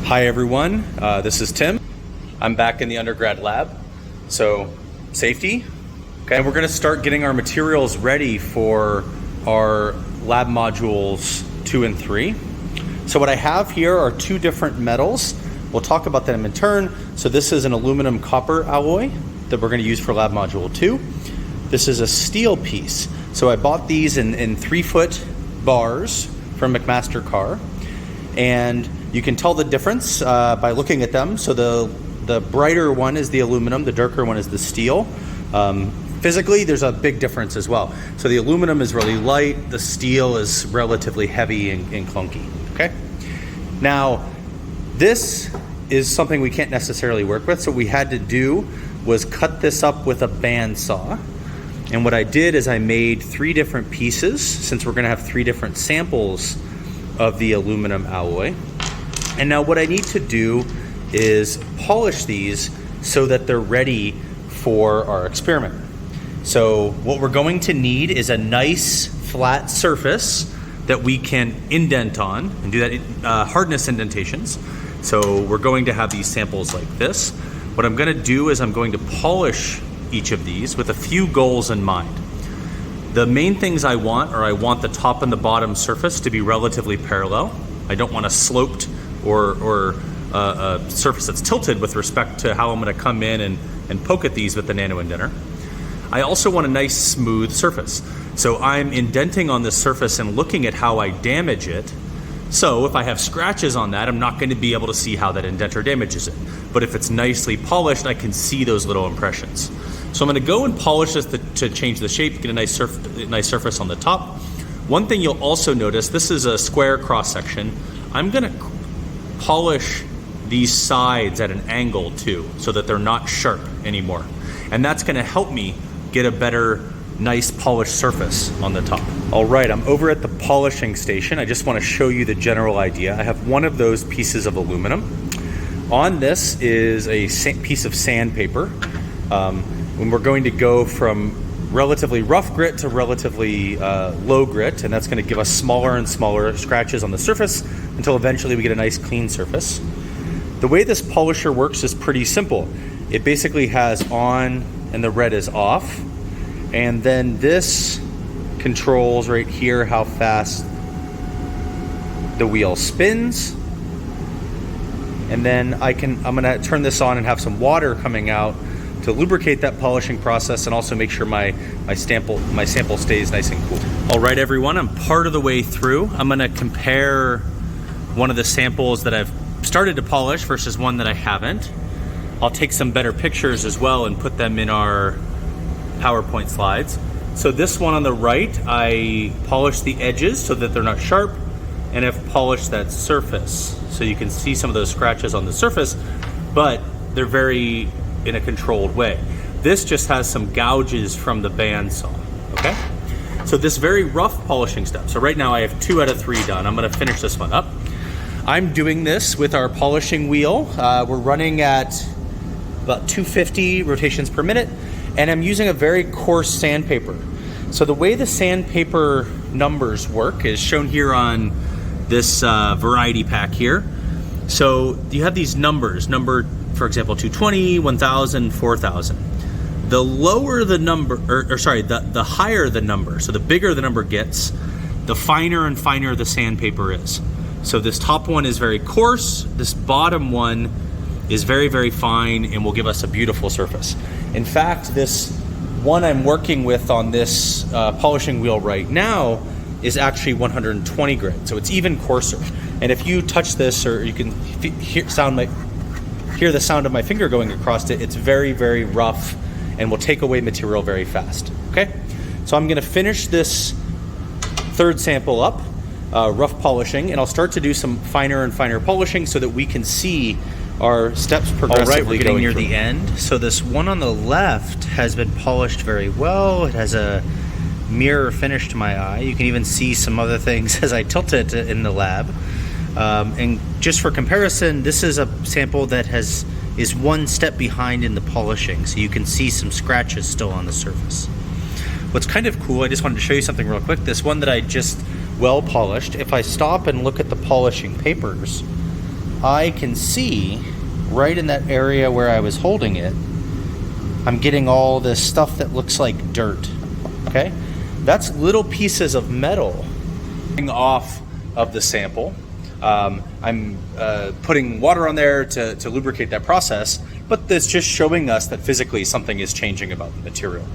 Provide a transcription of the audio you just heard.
Hi everyone, this is Tim. I'm back in the undergrad lab. So safety, okay. And we're gonna start getting our materials ready for our lab modules 2 and 3. So what I have here are two different metals. We'll talk about them in turn. So this is an aluminum copper alloy that we're gonna use for lab module 2. This is a steel piece. So I bought these in 3-foot bars from McMaster-Carr. And you can tell the difference by looking at them. So the brighter one is the aluminum, the darker one is the steel. Physically, there's a big difference as well. So the aluminum is really light, the steel is relatively heavy and clunky, okay? Now, this is something we can't necessarily work with, so what we had to do was cut this up with a bandsaw. And what I did is I made 3 different pieces, since we're gonna have 3 different samples of the aluminum alloy. And now what I need to do is polish these so that they're ready for our experiment. So what we're going to need is a nice flat surface that we can indent on and do that hardness indentations. So we're going to have these samples like this. What I'm gonna do is I'm going to polish each of these with a few goals in mind. The main things I want the top and the bottom surface to be relatively parallel. I don't want a sloped or a surface that's tilted with respect to how I'm gonna come in and poke at these with the nano indenter. I also want a nice smooth surface. So I'm indenting on this surface and looking at how I damage it. So if I have scratches on that, I'm not gonna be able to see how that indenter damages it. But if it's nicely polished, I can see those little impressions. So I'm gonna go and polish this to change the shape, get a nice surface on the top. One thing you'll also notice, this is a square cross section. I'm gonna polish these sides at an angle too, so that they're not sharp anymore. And that's gonna help me get a better, nice polished surface on the top. All right, I'm over at the polishing station. I just wanna show you the general idea. I have one of those pieces of aluminum. On this is a piece of sandpaper. When we're going to go from relatively rough grit to relatively low grit, and that's gonna give us smaller and smaller scratches on the surface until eventually we get a nice clean surface. The way this polisher works is pretty simple. It basically has on and the red is off, and then this controls right here how fast the wheel spins. And then I'm gonna turn this on and have some water coming out to lubricate that polishing process and also make sure my sample stays nice and cool. All right, everyone, I'm part of the way through. I'm gonna compare one of the samples that I've started to polish versus one that I haven't. I'll take some better pictures as well and put them in our PowerPoint slides. So this one on the right, I polished the edges so that they're not sharp, and I've polished that surface. So you can see some of those scratches on the surface, but they're very in a controlled way. This just has some gouges from the bandsaw, okay? So this very rough polishing step. So right now I have 2 out of 3 done. I'm gonna finish this one up. I'm doing this with our polishing wheel. We're running at about 250 rotations per minute, and I'm using a very coarse sandpaper. So the way the sandpaper numbers work is shown here on this variety pack here. So you have these numbers, for example, 220, 1000, 4000. The lower the number, the higher the number, so the bigger the number gets, the finer and finer the sandpaper is. So this top one is very coarse, this bottom one is very, very fine and will give us a beautiful surface. In fact, this one I'm working with on this polishing wheel right now is actually 120 grit, so it's even coarser. And if you touch this, or you can hear the sound of my finger going across it, it's very, very rough and will take away material very fast, okay? So I'm gonna finish this 3rd sample up, rough polishing, and I'll start to do some finer and finer polishing so that we can see our steps progressively. All right, we're getting near the end. So this one on the left has been polished very well. It has a mirror finish to my eye. You can even see some other things as I tilt it in the lab. And just for comparison, this is a sample that is 1 step behind in the polishing, so you can see some scratches still on the surface. What's kind of cool, I just wanted to show you something real quick. This one that I just well polished, if I stop and look at the polishing papers, I can see right in that area where I was holding it, I'm getting all this stuff that looks like dirt, okay? That's little pieces of metal off of the sample. I'm putting water on there to lubricate that process, but that's just showing us that physically something is changing about the material.